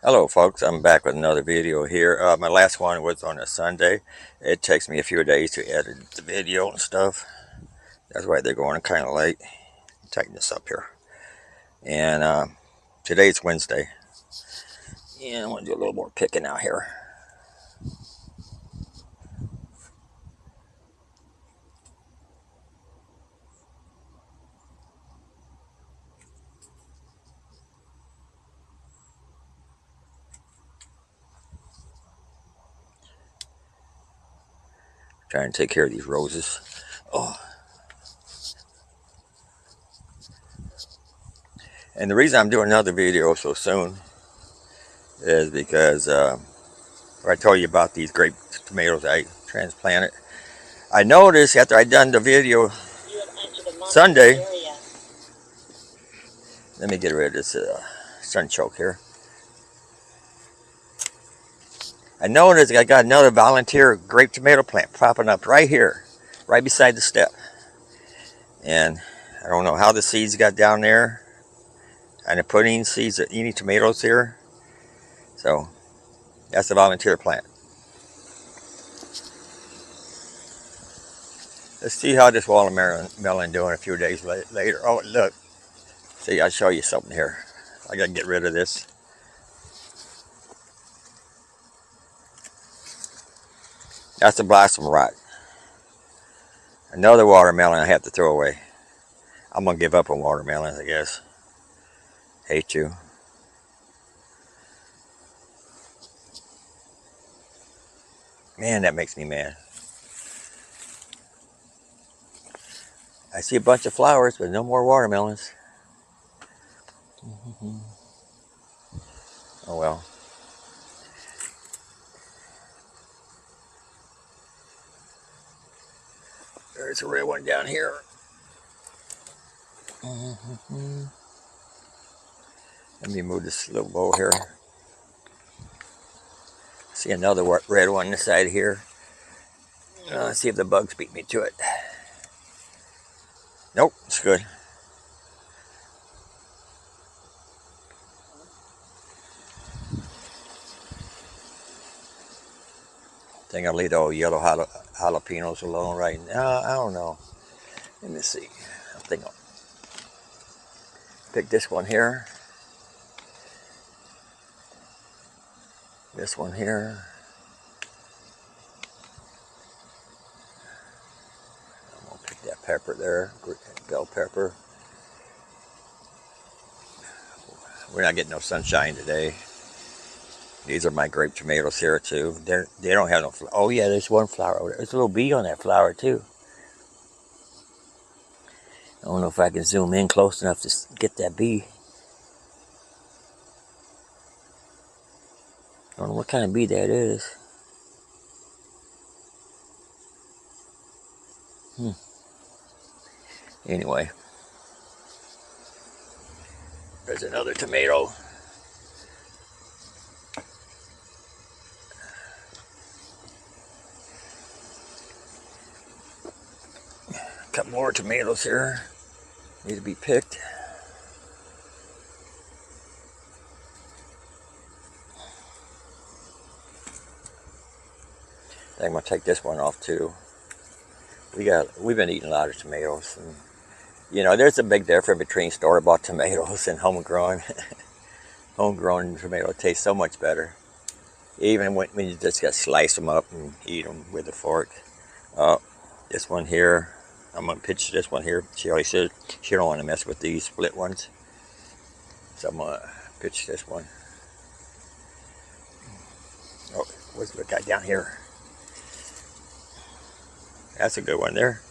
Hello folks, I'm back with another video here. My last one was on a Sunday. It takes me a few days to edit the video and stuff. That's why they're going kind of late. Tighten this up here. And today's Wednesday. And I want to do a little more picking out here. Trying to take care of these roses. Oh. And the reason I'm doing another video so soon is because I told you about these grape tomatoes I transplanted. I noticed after I done the video Sunday, let me get rid of this sun choke here. I noticed I got another volunteer grape tomato plant popping up right here, right beside the step. And I don't know how the seeds got down there. I didn't put any seeds or any tomatoes here. So that's a volunteer plant. Let's see how this watermelon doing a few days later. Oh, look. See, I'll show you something here. I got to get rid of this. That's a blossom rot. Another watermelon I have to throw away. I'm going to give up on watermelons, I guess. Hate you. Man, that makes me mad. I see a bunch of flowers, but no more watermelons. Oh well. There's a red one down here. Let me move this little bowl here. See another red one on the side here. Let's see if the bugs beat me to it. Nope, it's good. I think I'll leave the old yellow jalapenos alone right now. I don't know. Let me see. I think I'll pick this one here. This one here. I'm going to pick that pepper there. Bell pepper. We're not getting no sunshine today. These are my grape tomatoes here too. They don't have no. Oh yeah, there's one flower over there. There's a little bee on that flower too. I don't know if I can zoom in close enough to get that bee. I don't know what kind of bee that is. Anyway, there's another tomato. A couple more tomatoes here. Need to be picked. I think I'm gonna take this one off too. We've been eating a lot of tomatoes, and you know, there's a big difference between store-bought tomatoes and homegrown. Homegrown tomato tastes so much better, even when you just gotta slice them up and eat them with a fork. This one here, I'm gonna pitch this one here. She always said she don't want to mess with these split ones, so I'm gonna pitch this one. Oh, where's the guy down here? That's a good one there.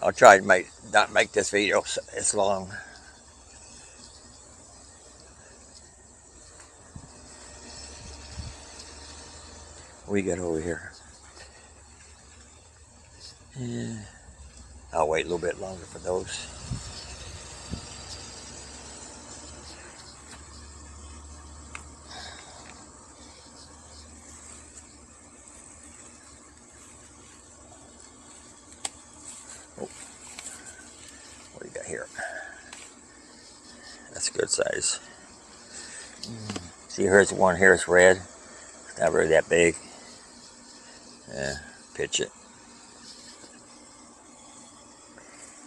I'll try to not make this video as long. What we got over here? Yeah. I'll wait a little bit longer for those. That's a good size. See, here's one here is red. It's not really that big. Yeah, pitch it.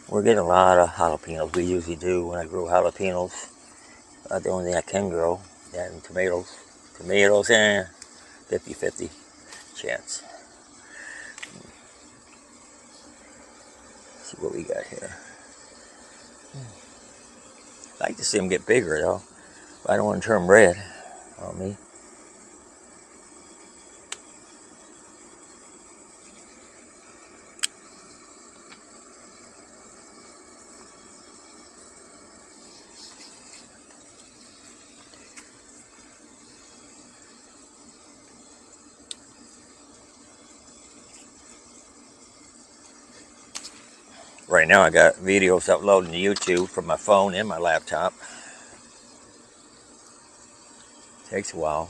We're getting a lot of jalapenos. We usually do when I grow jalapenos. The only thing I can grow, that and tomatoes. Tomatoes, 50-50 chance. Let's see what we got here. I like to see them get bigger though. But I don't want to turn them red on me. Right now I got videos uploading to YouTube from my phone and my laptop. Takes a while.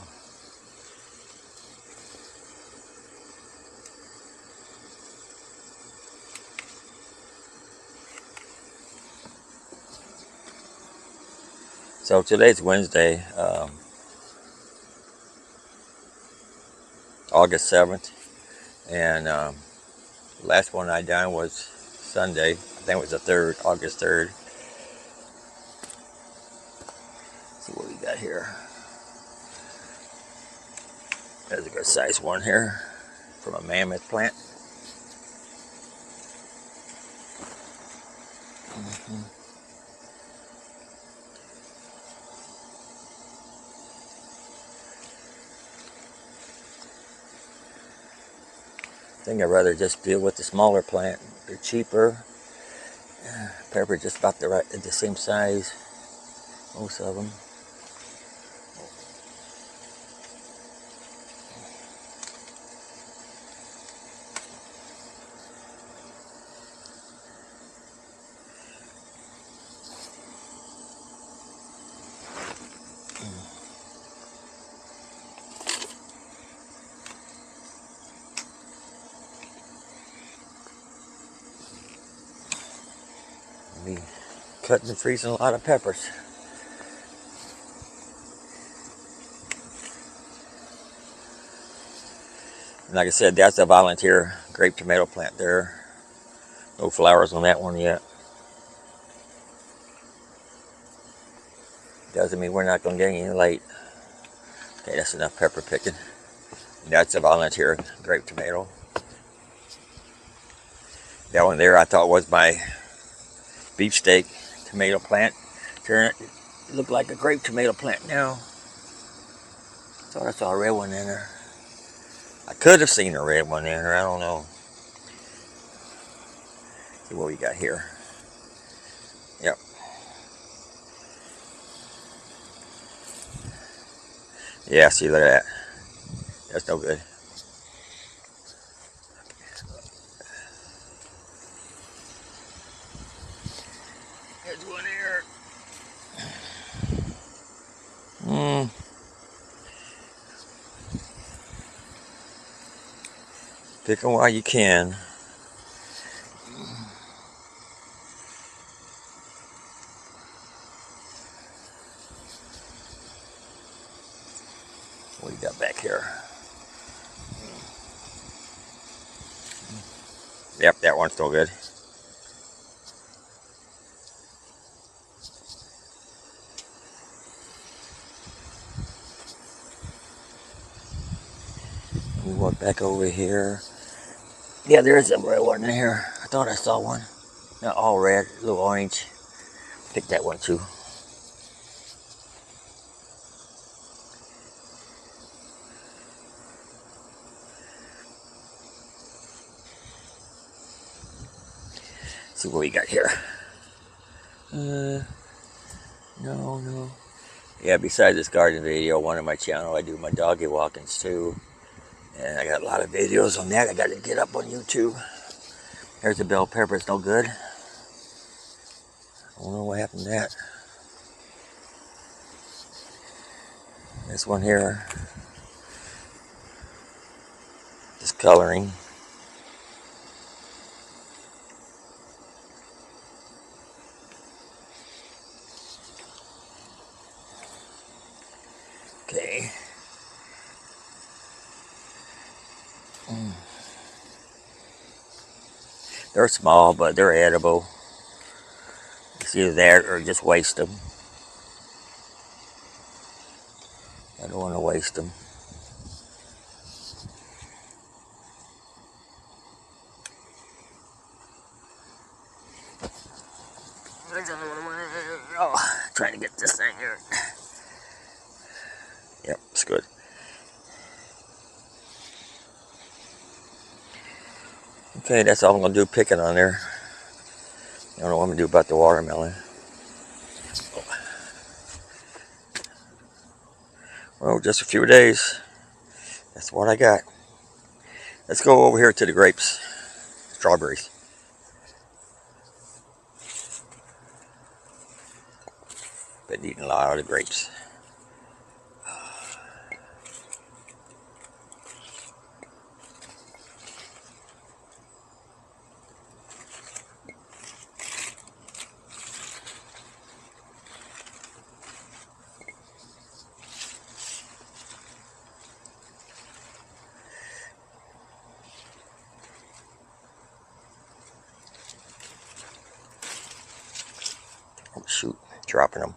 So today's Wednesday, August 7th, and last one I done was Sunday. I think it was the 3rd, August 3rd. Let's see what we got here. There's a good size one here from a mammoth plant. I think I'd rather just deal with the smaller plant. They're cheaper. Pepper just about the same size, most of them. Be cutting and freezing a lot of peppers. And like I said, that's a volunteer grape tomato plant there. No flowers on that one yet. Doesn't mean we're not going to get any late. Okay, that's enough pepper picking. That's a volunteer grape tomato. That one there I thought was my beefsteak tomato plant. It looked like a grape tomato plant now. Thought I saw a red one in there. I could have seen a red one in there, I don't know. See what we got here. Yep. Yeah, see, look at that. That's no good. There's one here. Pick them while you can. What do you got back here? Yep, that one's still good. We walk back over here. Yeah, there is a red one in here. I thought I saw one. Not all red, a little orange. Pick that one too. See what we got here. No. Yeah, besides this garden video, one on my channel, I do my doggy walkings too. And I got a lot of videos on that I got to get up on YouTube. There's a bell pepper, it's no good. I don't know what happened to that. This one here, just coloring. They're small, but they're edible. It's either that or just waste them. I don't want to waste them. Oh, trying to get this thing here. Yep, it's good. Okay, that's all I'm going to do picking on there. I don't know what I'm going to do about the watermelon. Well, just a few days. That's what I got. Let's go over here to the grapes. Strawberries. Been eating a lot of the grapes. Oh, shoot, dropping them.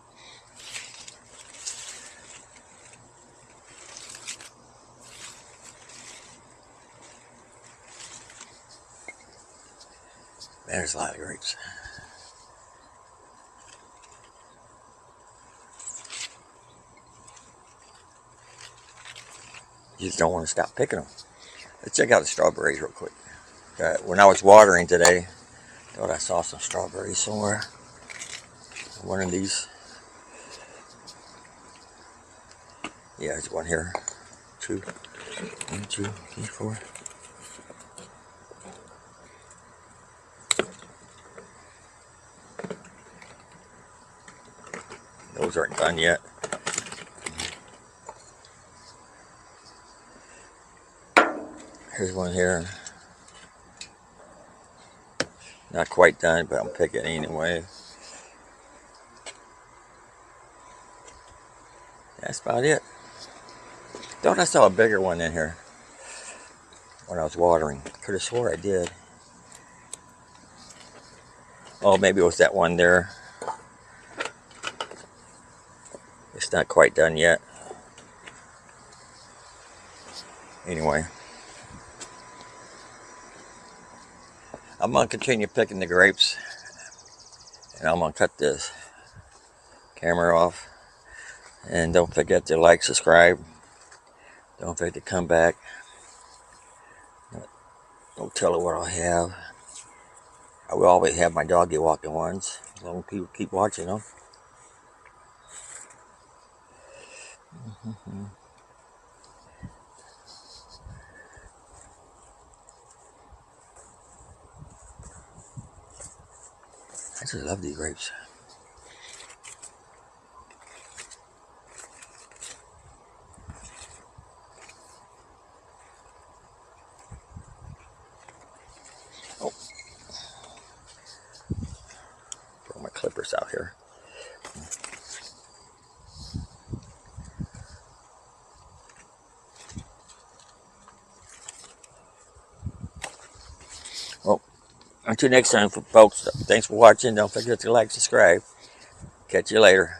Man, there's a lot of grapes. You just don't want to stop picking them. Let's check out the strawberries real quick. When I was watering today, I thought I saw some strawberries somewhere. One of these. Yeah, there's one here. Two. 1, 2, 3, 4. Those aren't done yet. Here's one here. Not quite done, but I'm picking anyway. That's about it. Thought I saw a bigger one in here when I was watering. Could have swore I did. Oh, maybe it was that one there. It's not quite done yet. Anyway, I'm going to continue picking the grapes. And I'm going to cut this camera off. And don't forget to like, subscribe. Don't forget to come back. Don't tell her what I have. I will always have my doggy walking ones, as long as people keep watching them. I just love these grapes. Oh, throw my clippers out here. Well, until next time, folks, thanks for watching. Don't forget to like, subscribe. Catch you later.